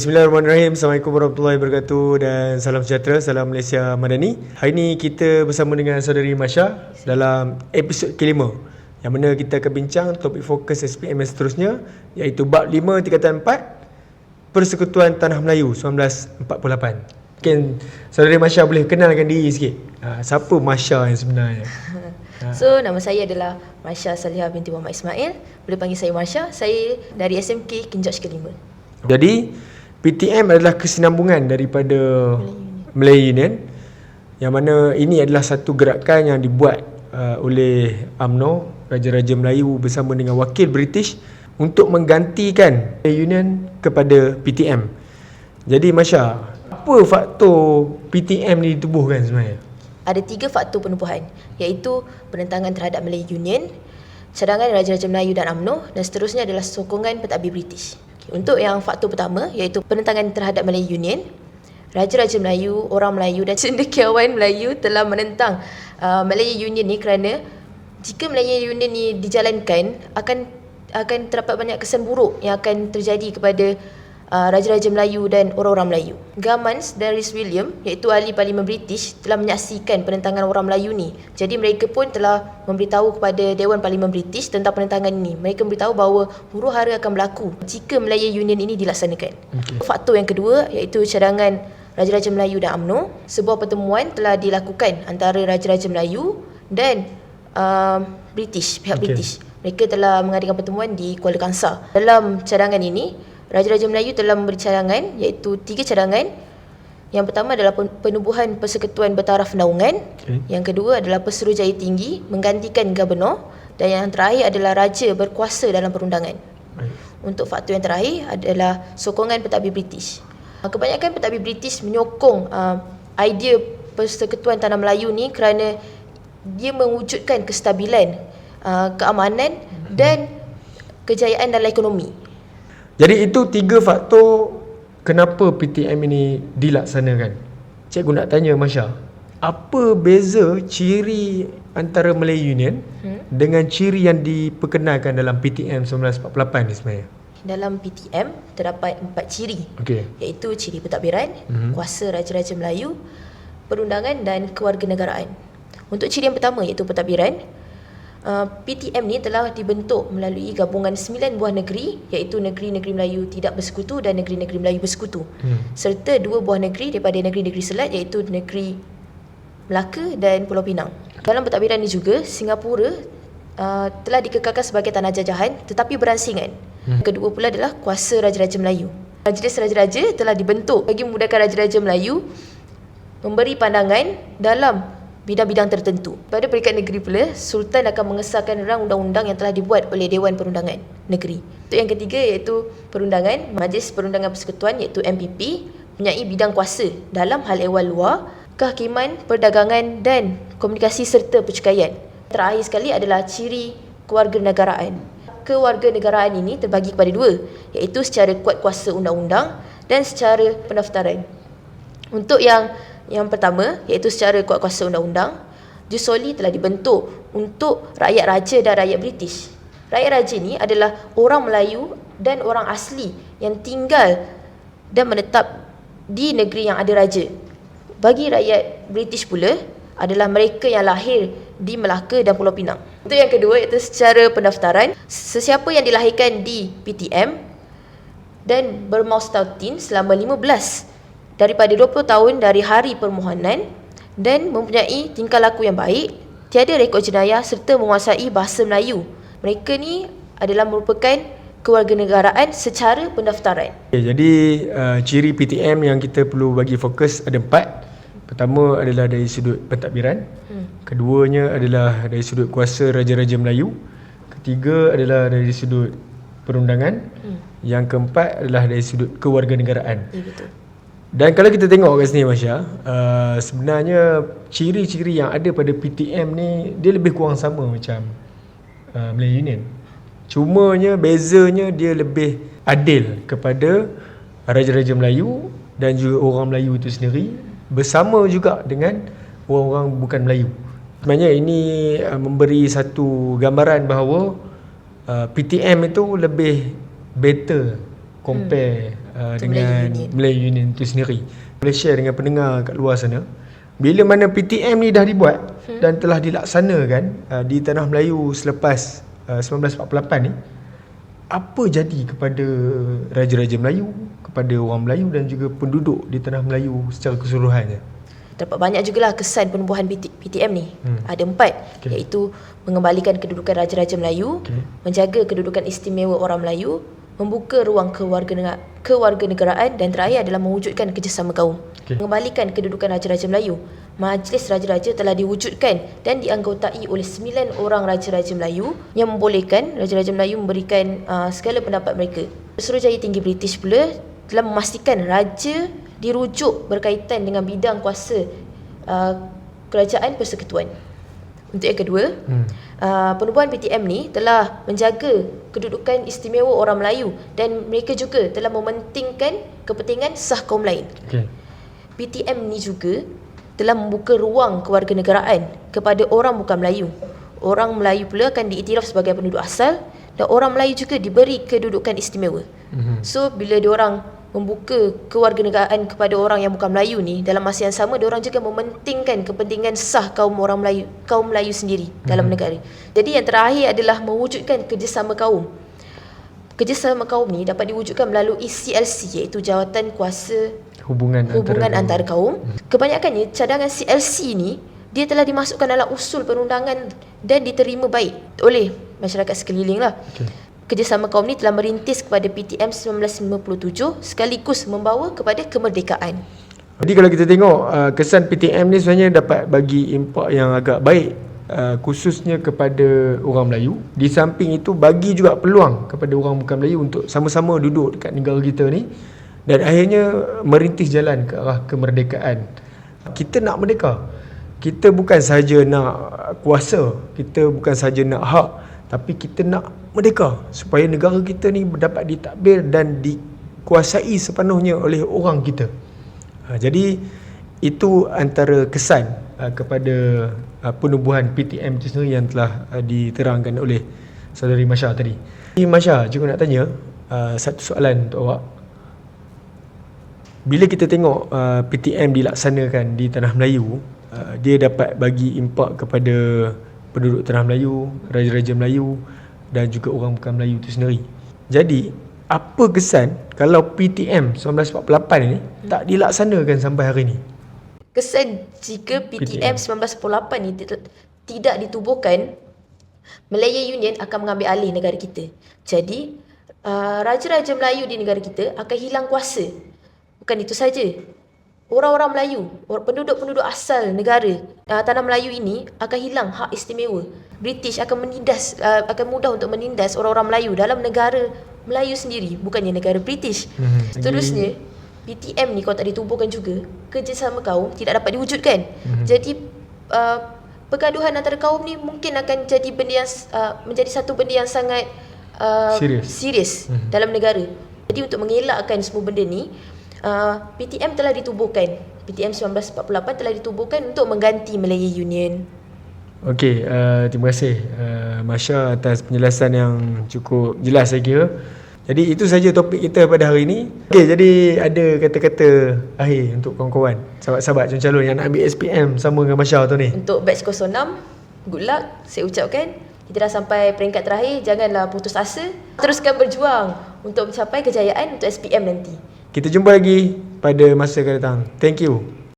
Bismillahirrahmanirrahim. Assalamualaikum warahmatullahi wabarakatuh dan salam sejahtera, salam Malaysia Madani. Hari ini kita bersama dengan saudari Masya dalam episod kelima, yang mana kita akan bincang topik fokus SPM seterusnya, iaitu bab 5 tingkatan 4 Persekutuan Tanah Melayu 1948. Mungkin saudari Masya boleh kenalkan diri sikit. Siapa Masya yang sebenarnya? So, nama saya adalah Masya Salihah binti Muhammad Ismail. Boleh panggil saya Masya. Saya dari SMK King George kelima. Jadi PTM adalah kesinambungan daripada Melayu Union, yang mana ini adalah satu gerakan yang dibuat oleh UMNO, Raja-Raja Melayu bersama dengan wakil British untuk menggantikan Melayu Union kepada PTM. Jadi Masya, apa faktor PTM ni ditubuhkan sebenarnya? Ada 3 faktor penubuhan, iaitu penentangan terhadap Melayu Union, cadangan Raja-Raja Melayu dan UMNO, dan seterusnya adalah sokongan pentadbir British. Untuk yang faktor pertama, iaitu penentangan terhadap Melayu Union, Raja-Raja Melayu, orang Melayu dan cendekiawan Melayu telah menentang Melayu Union ni kerana jika Melayu Union ni dijalankan, akan terdapat banyak kesan buruk yang akan terjadi kepada Raja-Raja Melayu dan orang-orang Melayu. Gamans dan Rhys William, iaitu ahli Parlimen British, telah menyaksikan penentangan orang Melayu ni. Jadi mereka pun telah memberitahu kepada Dewan Parlimen British tentang penentangan ini. Mereka memberitahu bahawa huru-hara akan berlaku jika Melayu Union ini dilaksanakan. Faktor yang kedua, iaitu cadangan Raja-Raja Melayu dan UMNO. Sebuah pertemuan telah dilakukan antara Raja-Raja Melayu dan pihak British. Mereka telah mengadakan pertemuan di Kuala Kangsar. Dalam cadangan ini, Raja-Raja Melayu telah memberi cadangan, iaitu 3 cadangan. Yang pertama adalah penubuhan Persekutuan Bertaraf Naungan. Yang kedua adalah Pesuruhjaya Tinggi menggantikan Gubernur. Dan yang terakhir adalah Raja berkuasa dalam perundangan. Untuk faktor yang terakhir adalah sokongan pentadbir British. Kebanyakan pentadbir British menyokong idea Persekutuan Tanah Melayu ni kerana dia mewujudkan kestabilan, keamanan dan kejayaan dalam ekonomi. Jadi itu 3 faktor kenapa PTM ini dilaksanakan. Cikgu nak tanya Masya, apa beza ciri antara Melayu Union dengan ciri yang diperkenalkan dalam PTM 1948 ni sebenarnya? Dalam PTM terdapat 4 ciri, iaitu ciri pentadbiran, kuasa Raja-Raja Melayu, perundangan dan kewarganegaraan. Untuk ciri yang pertama, iaitu pentadbiran, PTM ni telah dibentuk melalui gabungan 9 buah negeri, iaitu negeri-negeri Melayu tidak bersekutu dan negeri-negeri Melayu bersekutu, serta 2 buah negeri daripada negeri-negeri selat, iaitu negeri Melaka dan Pulau Pinang. Dalam pentadbiran ini juga, Singapura telah dikekalkan sebagai tanah jajahan tetapi beransingan. Kedua pula adalah kuasa Raja-Raja Melayu. Majlis Raja-Raja telah dibentuk bagi memudahkan Raja-Raja Melayu memberi pandangan dalam bidang-bidang tertentu. Pada peringkat negeri pula, Sultan akan mengesahkan rang undang-undang yang telah dibuat oleh Dewan Perundangan Negeri. Untuk yang ketiga, iaitu perundangan, Majlis Perundangan Persekutuan, iaitu MPP, mempunyai bidang kuasa dalam hal ehwal luar, kehakiman, perdagangan dan komunikasi serta percukaian. Terakhir sekali adalah ciri kewarganegaraan. Kewarganegaraan ini terbagi kepada 2, iaitu secara kuat kuasa undang-undang dan secara pendaftaran. Untuk yang pertama, iaitu secara kuat kuasa undang-undang, Jusoli telah dibentuk untuk rakyat raja dan rakyat British. Rakyat raja ni adalah orang Melayu dan orang asli yang tinggal dan menetap di negeri yang ada raja. Bagi rakyat British pula adalah mereka yang lahir di Melaka dan Pulau Pinang. Untuk yang kedua, iaitu secara pendaftaran, sesiapa yang dilahirkan di PTM dan bermaustautin selama 15 daripada 20 tahun dari hari permohonan dan mempunyai tingkah laku yang baik, tiada rekod jenayah serta menguasai bahasa Melayu. Mereka ni adalah merupakan kewarganegaraan secara pendaftaran. Jadi ciri PTM yang kita perlu bagi fokus ada 4. Pertama adalah dari sudut pentadbiran. Keduanya adalah dari sudut kuasa Raja-Raja Melayu. Ketiga adalah dari sudut perundangan. Yang keempat adalah dari sudut kewarganegaraan. Ya, betul. Dan kalau kita tengok kat sini Masya, sebenarnya ciri-ciri yang ada pada PTM ni dia lebih kurang sama macam Melayu Union. Cumanya bezanya dia lebih adil kepada Raja-Raja Melayu dan juga orang Melayu itu sendiri, bersama juga dengan orang-orang bukan Melayu. Sebenarnya ini memberi satu gambaran bahawa PTM itu lebih better compare dengan Melayu Union itu sendiri. Boleh share dengan pendengar kat luar sana, bila mana PTM ni dah dibuat dan telah dilaksanakan di tanah Melayu selepas 1948 ni, apa jadi kepada Raja-Raja Melayu, kepada orang Melayu dan juga penduduk di tanah Melayu secara keseluruhannya? Terdapat banyak jugalah kesan penubuhan PTM ni. Ada 4, iaitu mengembalikan kedudukan Raja-Raja Melayu, menjaga kedudukan istimewa orang Melayu, membuka ruang kewarganegaraan, dan terakhir adalah mewujudkan kerjasama kaum. Mengembalikan kedudukan Raja-Raja Melayu. Majlis Raja-Raja telah diwujudkan dan dianggotai oleh 9 orang Raja-Raja Melayu yang membolehkan Raja-Raja Melayu memberikan segala pendapat mereka. Suruhjaya Tinggi British pula telah memastikan Raja dirujuk berkaitan dengan bidang kuasa kerajaan persekutuan. Untuk yang kedua, penubuhan PTM ni telah menjaga kedudukan istimewa orang Melayu dan mereka juga telah mementingkan kepentingan sah kaum lain. PTM ni juga telah membuka ruang kewarganegaraan kepada orang bukan Melayu. Orang Melayu pula akan diiktiraf sebagai penduduk asal dan orang Melayu juga diberi kedudukan istimewa. So bila diorang membuka kewarganegaraan kepada orang yang bukan Melayu ni, dalam masa yang sama diorang juga mementingkan kepentingan sah kaum Melayu sendiri dalam negara. Jadi yang terakhir adalah mewujudkan kerjasama kaum. Kerjasama kaum ni dapat diwujudkan melalui CLC, iaitu Jawatan Kuasa Hubungan Antara Kaum. Kebanyakannya cadangan CLC ni dia telah dimasukkan dalam usul perundangan dan diterima baik oleh masyarakat sekeliling lah. Kerjasama kaum ni telah merintis kepada PTM 1957 sekaligus membawa kepada kemerdekaan. Jadi kalau kita tengok kesan PTM ni sebenarnya dapat bagi impak yang agak baik, khususnya kepada orang Melayu. Di samping itu bagi juga peluang kepada orang bukan Melayu untuk sama-sama duduk dekat negara kita ni dan akhirnya merintis jalan ke arah kemerdekaan. Kita nak merdeka. Kita bukan sahaja nak kuasa, kita bukan sahaja nak hak, tapi kita nak merdeka supaya negara kita ni dapat ditadbir dan dikuasai sepenuhnya oleh orang kita. Jadi itu antara kesan kepada penubuhan PTM itu sendiri yang telah diterangkan oleh saudari Masya tadi. Masya, juga nak tanya satu soalan untuk awak. Bila kita tengok PTM dilaksanakan di tanah Melayu, dia dapat bagi impak kepada penduduk tanah Melayu, Raja-Raja Melayu dan juga orang bukan Melayu itu sendiri. Jadi, apa kesan kalau PTM 1948 ini tak dilaksanakan sampai hari ini? Kesan jika PTM 1948 ini tidak ditubuhkan, Malaya Union akan mengambil alih negara kita. Jadi, Raja-Raja Melayu di negara kita akan hilang kuasa. Bukan itu saja. Orang-orang Melayu, penduduk-penduduk asal negara tanah Melayu ini akan hilang hak istimewa. British akan akan mudah untuk menindas orang-orang Melayu dalam negara Melayu sendiri, bukannya negara British. Seterusnya, PTM ni kalau tak ditubuhkan juga, kerjasama kaum tidak dapat diwujudkan. Jadi pergaduhan antara kaum ni mungkin akan jadi menjadi satu benda yang sangat serius dalam negara. Jadi untuk mengelakkan semua benda ni, PTM telah ditubuhkan. PTM 1948 telah ditubuhkan untuk mengganti Malaya Union. Okey, terima kasih Masya atas penjelasan yang cukup jelas saya kira. Jadi itu saja topik kita pada hari ini. Okey, jadi ada kata-kata akhir untuk kawan-kawan, sahabat-sahabat calon-calon yang nak ambil SPM sama dengan Masya tu ni. Untuk batch 06, good luck saya ucapkan. Kita dah sampai peringkat terakhir, janganlah putus asa. Teruskan berjuang untuk mencapai kejayaan untuk SPM nanti. Kita jumpa lagi pada masa akan datang. Thank you.